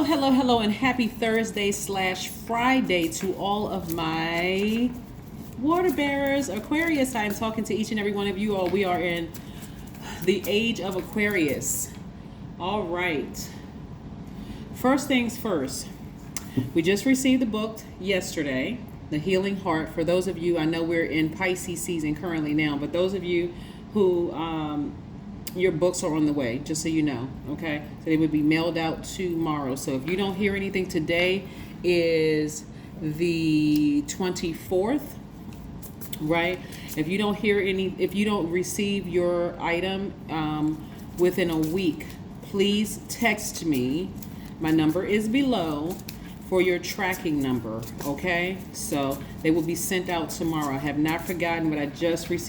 Hello, and happy Thursday/Friday to all of my water bearers. Aquarius, I am talking to each and every one of you all. We are in the age of Aquarius. All right. First things first, we just received the book yesterday, The Healing Heart. For those of you, I know we're in Pisces season currently now, but those of you who your books are on the way, just so you know, okay? So they would be mailed out tomorrow. So if you don't hear anything, today is the 24th, right? If you don't receive your item within a week, please text me. My number is below for your tracking number, okay? So they will be sent out tomorrow. I have not forgotten, but I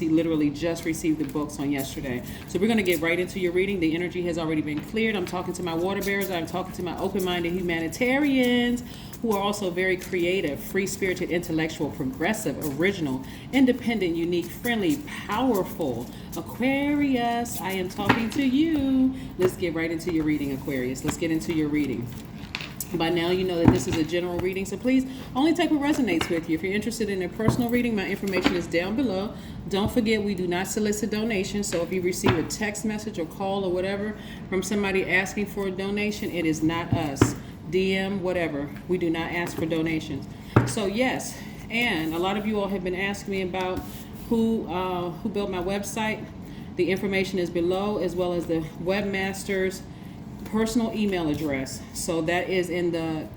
literally just received the books on yesterday. So we're gonna get right into your reading. The energy has already been cleared. I'm talking to my water bearers. I'm talking to my open-minded humanitarians who are also very creative, free-spirited, intellectual, progressive, original, independent, unique, friendly, powerful. Aquarius, I am talking to you. Let's get right into your reading, Aquarius. Let's get into your reading. By now, you know that this is a general reading, so please only take what resonates with you. If you're interested in a personal reading, my information is down below. Don't forget, we do not solicit donations, so if you receive a text message or call or whatever from somebody asking for a donation, it is not us. DM, whatever. We do not ask for donations. So yes, and a lot of you all have been asking me about who built my website. The information is below, as well as the webmaster's personal email address. So that is in the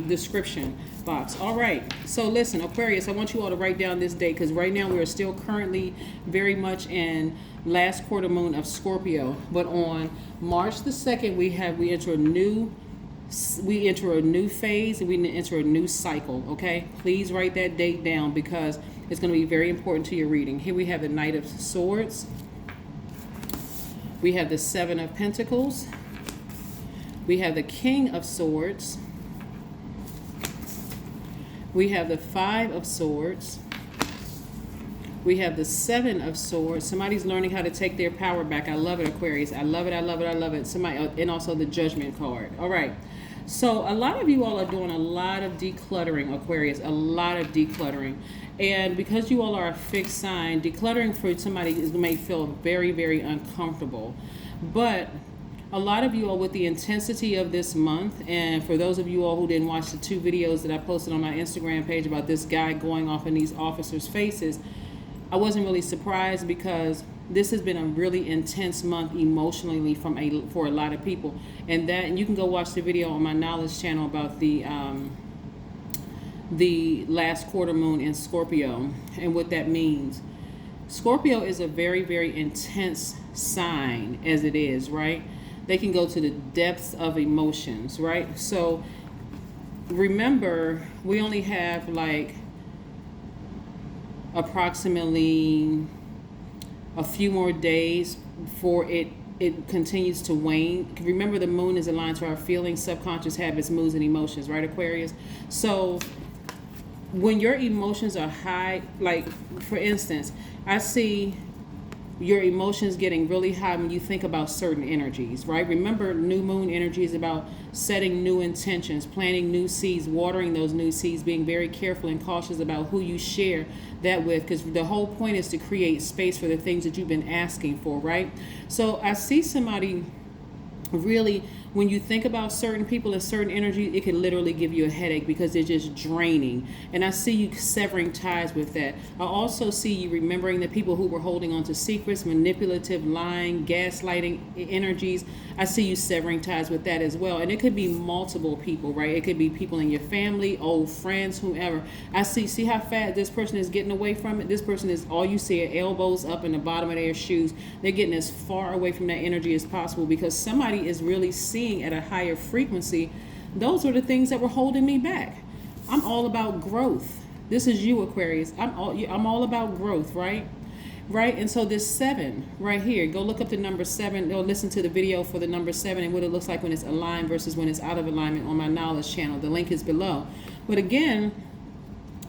description box. All right. So listen, Aquarius, I want you all to write down this date, because right now we are still currently very much in last quarter moon of Scorpio. But on March the 2nd, we enter a new phase, and we enter a new cycle. Okay. Please write that date down, because it's going to be very important to your reading. Here we have the Knight of Swords. We have the Seven of Pentacles. We have the King of Swords. We have the Five of Swords. We have the Seven of Swords. Somebody's learning how to take their power back. I love it, Aquarius. I love it. I love it. I love it. And also the Judgment card. All right. So a lot of you all are doing a lot of decluttering, Aquarius. A lot of decluttering. And because you all are a fixed sign, decluttering for somebody may feel very, very uncomfortable. But a lot of you all, with the intensity of this month, and for those of you all who didn't watch the 2 videos that I posted on my Instagram page about this guy going off in these officers' faces, I wasn't really surprised, because this has been a really intense month emotionally for a lot of people. And you can go watch the video on my knowledge channel about the last quarter moon in Scorpio and what that means. Scorpio is a very, very intense sign as it is, right? They can go to the depths of emotions, right? So remember, we only have like approximately a few more days before it continues to wane. Remember, the moon is aligned to our feelings, subconscious habits, moods, and emotions, right, Aquarius? So when your emotions are high, like for instance, I see your emotions getting really high when you think about certain energies, right? Remember, new moon energy is about setting new intentions, planting new seeds, watering those new seeds, being very careful and cautious about who you share that with, because the whole point is to create space for the things that you've been asking for, right? So I see somebody really, when you think about certain people and certain energy, it can literally give you a headache, because they're just draining. And I see you severing ties with that. I also see you remembering the people who were holding on to secrets, manipulative, lying, gaslighting energies. I see you severing ties with that as well. And it could be multiple people, right? It could be people in your family, old friends, whomever. I see how fast this person is getting away from it. This person is, all you see are elbows up in the bottom of their shoes. They're getting as far away from that energy as possible, because somebody is really seeing at a higher frequency. Those are the things that were holding me back. I'm all about growth. This is you, Aquarius. I'm all about growth, right? And so this 7 right here, go look up the number 7, or listen to the video for the number 7 and what it looks like when it's aligned versus when it's out of alignment on my knowledge channel. The link is below. But again,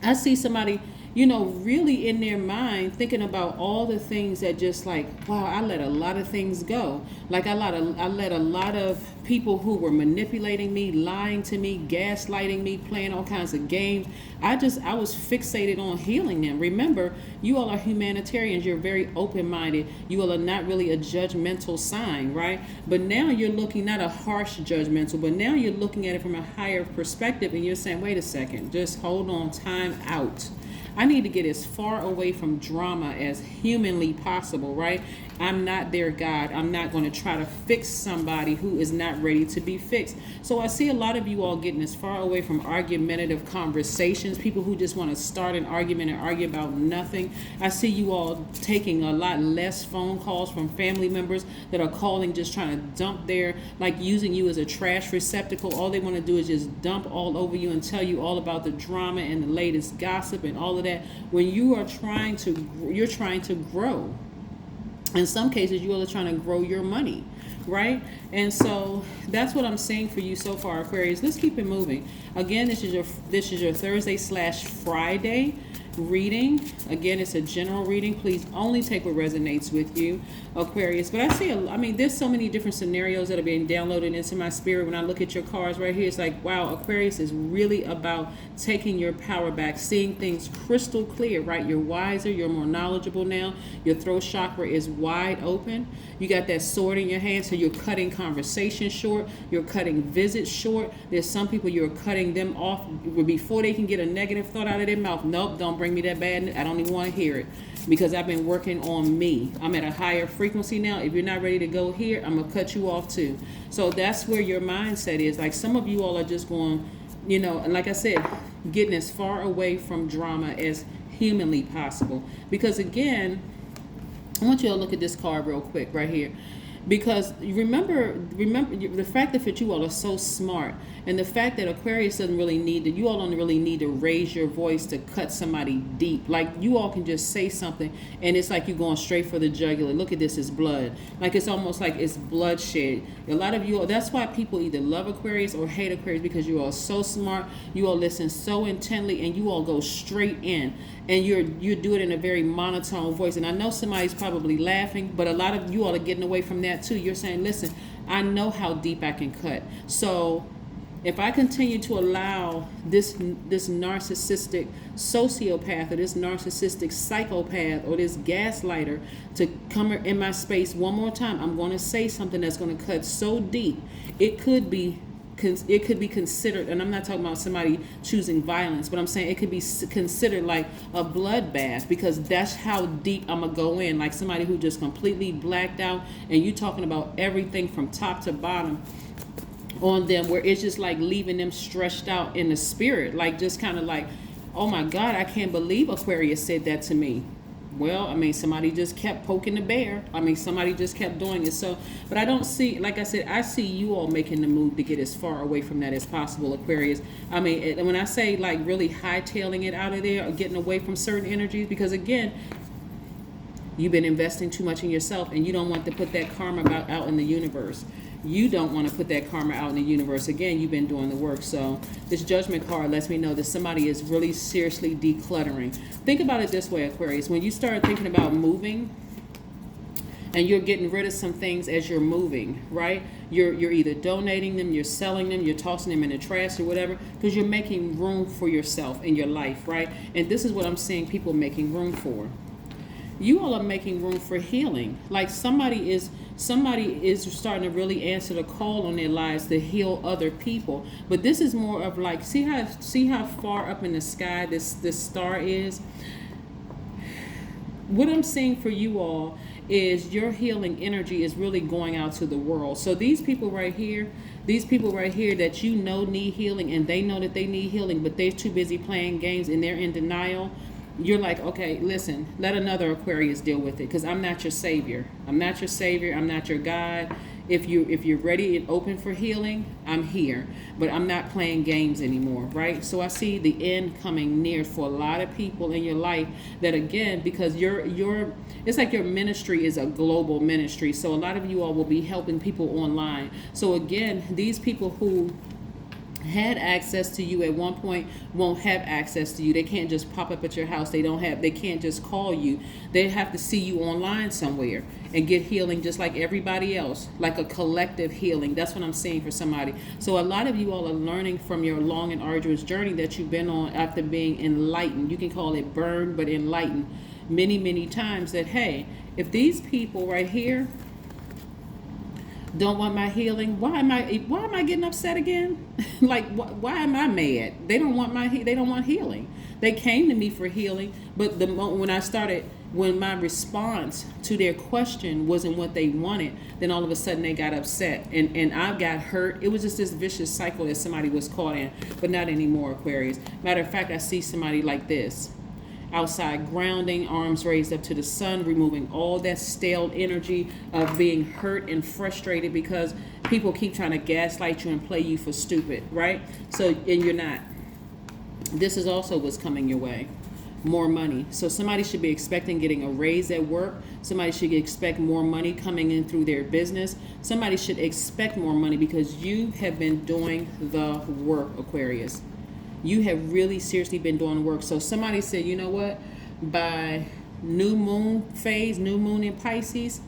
I see somebody really in their mind thinking about all the things that just like, wow, I let a lot of things go. Like I let a lot of people who were manipulating me, lying to me, gaslighting me, playing all kinds of games. I was fixated on healing them. Remember, you all are humanitarians. You're very open-minded. You all are not really a judgmental sign, right? But now you're looking, not a harsh judgmental, but now you're looking at it from a higher perspective, and you're saying, wait a second, just hold on, time out. I need to get as far away from drama as humanly possible, right? I'm not their God. I'm not going to try to fix somebody who is not ready to be fixed. So I see a lot of you all getting as far away from argumentative conversations, people who just want to start an argument and argue about nothing. I see you all taking a lot less phone calls from family members that are calling, just trying to dump like using you as a trash receptacle. All they want to do is just dump all over you and tell you all about the drama and the latest gossip and all of that, when you're trying to grow. In some cases, you all are trying to grow your money, right? And so that's what I'm saying for you so far, Aquarius. Let's keep it moving. Again, this is your Thursday/Friday reading. Again, it's a general reading. Please only take what resonates with you, Aquarius. But there's so many different scenarios that are being downloaded into my spirit. When I look at your cards right here, it's like, wow, Aquarius is really about taking your power back, seeing things crystal clear, right? You're wiser, you're more knowledgeable now. Your throat chakra is wide open. You got that sword in your hand, so you're cutting conversation short. You're cutting visits short. There's some people you're cutting them off before they can get a negative thought out of their mouth. Nope, don't bring me that bad. I don't even want to hear it, because I've been working on me. I'm at a higher frequency now. If you're not ready to go here, I'm going to cut you off too. So that's where your mindset is. Like, some of you all are just going, and like I said, getting as far away from drama as humanly possible. Because again, I want you to look at this card real quick right here. Because remember the fact that you all are so smart, and the fact that Aquarius doesn't really you all don't really need to raise your voice to cut somebody deep. Like, you all can just say something and it's like you're going straight for the jugular. Look at this, it's blood. Like, it's almost like it's bloodshed. A lot of you all, that's why people either love Aquarius or hate Aquarius, because you all are so smart, you all listen so intently, and you all go straight in. And you do it in a very monotone voice. And I know somebody's probably laughing, but a lot of you all are getting away from that too. You're saying, listen, I know how deep I can cut. So if I continue to allow this narcissistic sociopath, or this narcissistic psychopath, or this gaslighter to come in my space one more time, I'm going to say something that's going to cut so deep, it could be considered, and I'm not talking about somebody choosing violence, but I'm saying it could be considered like a bloodbath, because that's how deep I'm gonna go in. Like somebody who just completely blacked out, and you talking about everything from top to bottom on them, where it's just like leaving them stretched out in the spirit, like just kind of like, oh my God, I can't believe Aquarius said that to me. Well, somebody just kept poking the bear. Somebody just kept doing it. So, but I don't see, like I said, I see you all making the move to get as far away from that as possible, Aquarius. When I say like really hightailing it out of there, or getting away from certain energies, because again, you've been investing too much in yourself, and you don't want to put that karma out in the universe. You don't want to put that karma out in the universe. Again, you've been doing the work. So this judgment card lets me know that somebody is really seriously decluttering. Think about it this way, Aquarius. When you start thinking about moving, and you're getting rid of some things as you're moving, right? You're either donating them, you're selling them, you're tossing them in the trash or whatever, because you're making room for yourself in your life, right? And this is what I'm seeing people making room for. You all are making room for healing. Like somebody is starting to really answer the call on their lives to heal other people. But this is more of like, see how far up in the sky this star is? What I'm seeing for you all is your healing energy is really going out to the world. So these people right here that you know need healing, and they know that they need healing, but they're too busy playing games and they're in denial. You're like, okay, listen, let another Aquarius deal with it, because I'm not your savior. I'm not your savior. I'm not your God. If you're ready and open for healing, I'm here. But I'm not playing games anymore, right? So I see the end coming near for a lot of people in your life, that again, because it's like your ministry is a global ministry. So a lot of you all will be helping people online. So again, these people who had access to you at one point won't have access to you. They can't just pop up at your house. They can't just call you. They have to see you online somewhere and get healing just like everybody else, like a collective healing. That's what I'm saying for somebody. So a lot of you all are learning from your long and arduous journey that you've been on after being enlightened. You can call it burned, but enlightened many times, that hey, if these people right here don't want my healing, why am I getting upset again? Like, why am I mad? They don't want healing. They came to me for healing, but the moment when my response to their question wasn't what they wanted, then all of a sudden they got upset and I got hurt. It was just this vicious cycle that somebody was caught in, but not anymore, Aquarius. Matter of fact, I see somebody like this. Outside, grounding, arms raised up to the sun, removing all that stale energy of being hurt and frustrated because people keep trying to gaslight you and play you for stupid, right? So, and you're not. This is also what's coming your way. More money. So somebody should be expecting getting a raise at work. Somebody should expect more money coming in through their business. Somebody should expect more money because you have been doing the work, Aquarius. You have really seriously been doing work. So somebody said, you know what? By new moon phase, new moon in Pisces,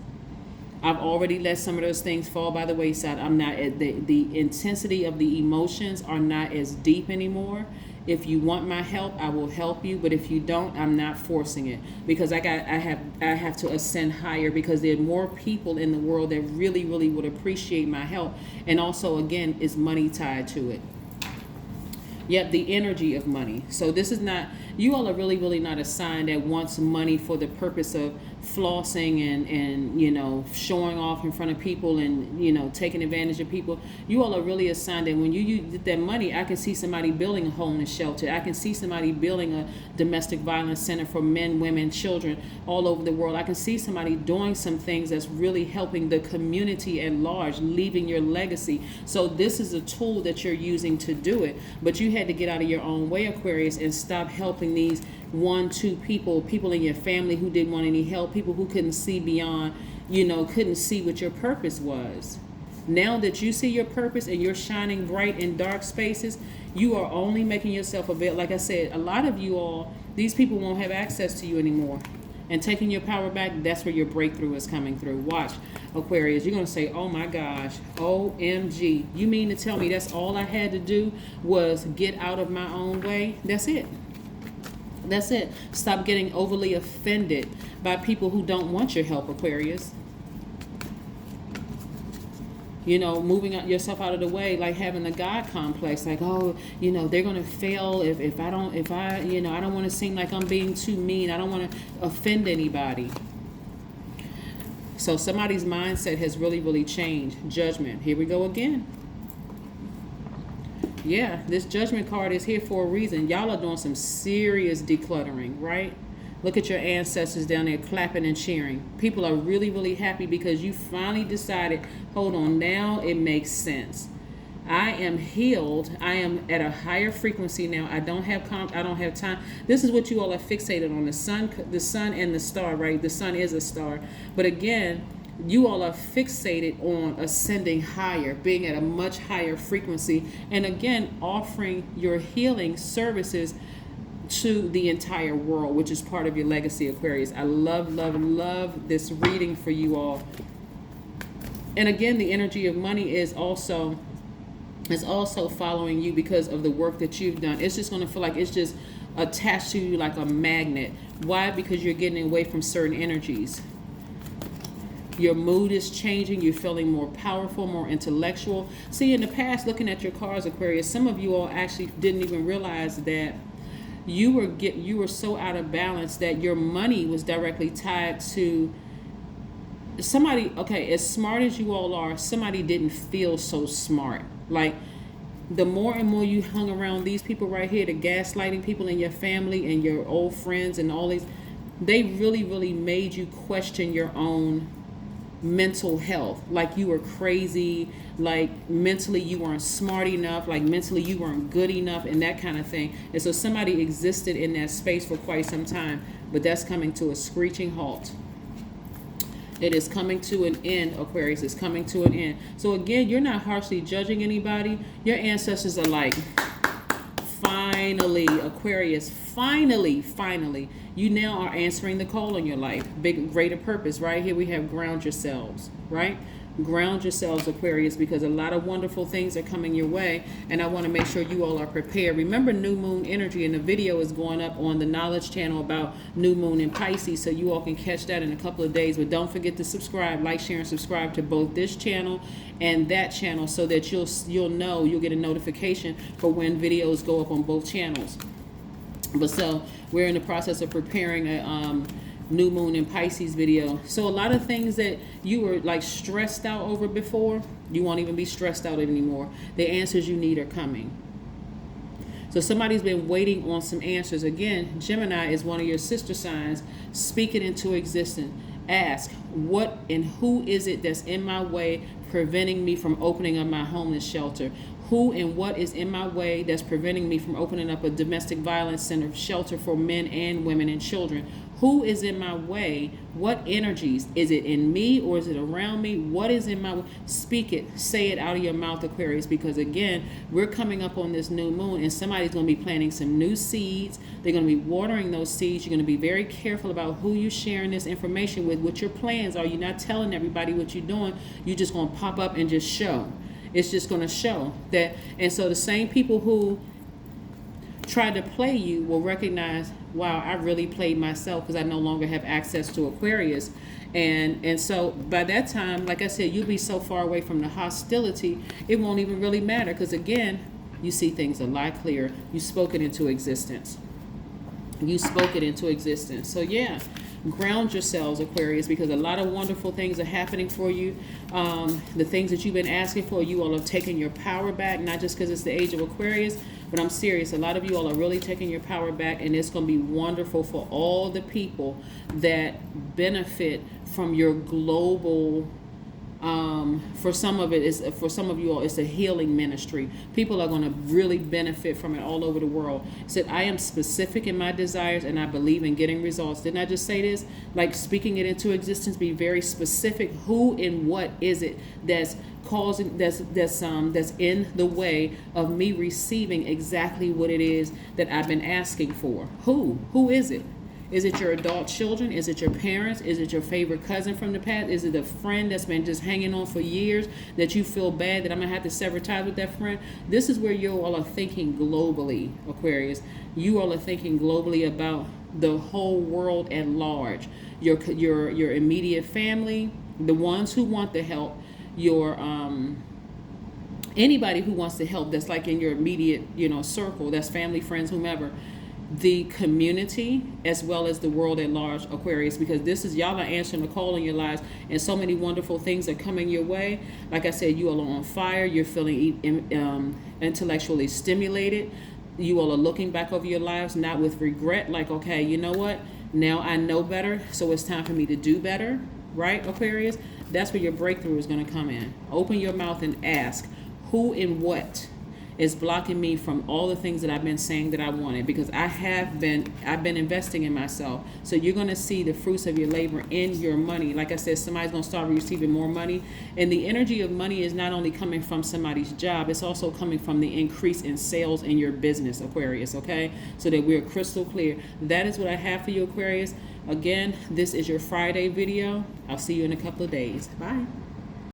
I've already let some of those things fall by the wayside. I'm not at the intensity of the emotions are not as deep anymore. If you want my help, I will help you. But if you don't, I'm not forcing it because I have to ascend higher because there are more people in the world that really would appreciate my help. And also, again, is money tied to it. Yet the energy of money. So this is not, you all are really not a sign that wants money for the purpose of flossing and you know, showing off in front of people and, you know, taking advantage of people. You all are really a sign that when you get that money, I can see somebody building a homeless shelter. I can see somebody building a domestic violence center for men, women, children all over the world. I can see somebody doing some things that's really helping the community at large, leaving your legacy. So this is a tool that you're using to do it. But you had to get out of your own way, Aquarius, and stop helping these 1-2 people in your family who didn't want any help, people who couldn't see beyond, you know, couldn't see what your purpose was. Now that you see your purpose and you're shining bright in dark spaces, you are only making yourself available. Like I said, a lot of you all, these people won't have access to you anymore. And taking your power back, that's where your breakthrough is coming through. Watch, Aquarius, you're going to say, oh my gosh, OMG. You mean to tell me that's all I had to do was get out of my own way? That's it. That's it. Stop getting overly offended by people who don't want your help, Aquarius. You know, moving yourself out of the way, like having a God complex, like, oh, you know, they're going to fail if I don't want to seem like I'm being too mean. I don't want to offend anybody. So somebody's mindset has really changed. Judgment. Here we go again. Yeah, this judgment card is here for a reason. Y'all are doing some serious decluttering, right? Look at your ancestors down there clapping and cheering. People are really happy because you finally decided, hold on, now it makes sense. I am healed. I am at a higher frequency now. I don't have time. This is what you all are fixated on, the sun and the star, right? The sun is a star. But again, you all are fixated on ascending higher, being at a much higher frequency, and again, offering your healing services to the entire world, which is part of your legacy, Aquarius. I love this reading for you all. And again, the energy of money is also following you because of the work that you've done. It's just going to feel like it's just attached to you like a magnet. Why? Because you're getting away from certain energies. Your mood is changing. You're feeling more powerful, more intellectual. See, in the past, looking at your cards, Aquarius, some of you all actually didn't even realize that you were so out of balance that your money was directly tied to somebody. Okay, as smart as you all are, somebody didn't feel so smart. Like, the more and more you hung around these people right here, the gaslighting people in your family and your old friends and all these, they really made you question your own mental health. Like you were crazy, like mentally you weren't smart enough, like mentally you weren't good enough, and that kind of thing. And so somebody existed in that space for quite some time, but that's coming to a screeching halt. It is coming to an end, Aquarius. It's coming to an end. So again, you're not harshly judging anybody. Your ancestors are like, finally, Aquarius, finally, you now are answering the call in your life. Big, greater purpose. Right here we have ground yourselves, right? Ground yourselves, Aquarius, because a lot of wonderful things are coming your way, and I want to make sure you all are prepared. Remember new moon energy, and the video is going up on the Knowledge channel about new moon in Pisces, so you all can catch that in a couple of days. But don't forget to subscribe, like, share, and subscribe to both this channel and that channel, so that you'll know, you'll get a notification for when videos go up on both channels. But so we're in the process of preparing a new moon in Pisces video. So a lot of things that you were like stressed out over before, you won't even be stressed out anymore. The answers you need are coming. So somebody's been waiting on some answers. Again, Gemini is one of your sister signs. Speak it into existence. Ask, what and who is it that's in my way, preventing me from opening up my homeless shelter? Who and what is in my way that's preventing me from opening up a domestic violence center, shelter for men and women and children? Who is in my way? What energies? Is it in me or is it around me? What is in my way? Speak it. Say it out of your mouth, Aquarius, because again, we're coming up on this new moon and somebody's going to be planting some new seeds. They're going to be watering those seeds. You're going to be very careful about who you're sharing this information with, what your plans are. You're not telling everybody what you're doing. You're just going to pop up and just show. It's just going to show that. And so the same people who try to play you will recognize, wow, I really played myself because I no longer have access to Aquarius. And so by that time, like I said, you'll be so far away from the hostility, it won't even really matter, because again, you see things a lot clearer. You spoke it into existence. You spoke it into existence. So yeah, ground yourselves, Aquarius, because a lot of wonderful things are happening for you. The things that you've been asking for, you all have taken your power back, not just because it's the age of Aquarius, but I'm serious. A lot of you all are really taking your power back, and it's going to be wonderful for all the people that benefit from your global. For some of you all, it's a healing ministry. People are going to really benefit from it all over the world. It said, I am specific in my desires and I believe in getting results. Didn't I just say this? Like speaking it into existence, be very specific. Who and what is it that's causing, that's in the way of me receiving exactly what it is that I've been asking for? Who is it? Is it your adult children? Is it your parents? Is it your favorite cousin from the past? Is it a friend that's been just hanging on for years that you feel bad that I'm going to have to sever ties with that friend? This is where you all are thinking globally, Aquarius. You all are thinking globally about the whole world at large. Your immediate family, the ones who want the help, your anybody who wants to help that's like in your immediate, circle, that's family, friends, whomever. The community as well as the world at large, Aquarius, because this is, y'all are answering the call in your lives, and so many wonderful things are coming your way. Like I said, you all are on fire. You're feeling intellectually stimulated. You all are looking back over your lives, not with regret, like, okay, you know what? Now I know better, so it's time for me to do better, right, Aquarius? That's where your breakthrough is going to come in. Open your mouth and ask, who and what is blocking me from all the things that I've been saying that I wanted, because I've been investing in myself. So you're going to see the fruits of your labor in your money. Like I said, somebody's going to start receiving more money, and the energy of money is not only coming from somebody's job, it's also coming from the increase in sales in your business, Aquarius, okay? So that we're crystal clear. That is what I have for you, Aquarius. Again, this is your Friday video. I'll see you in a couple of days. Bye.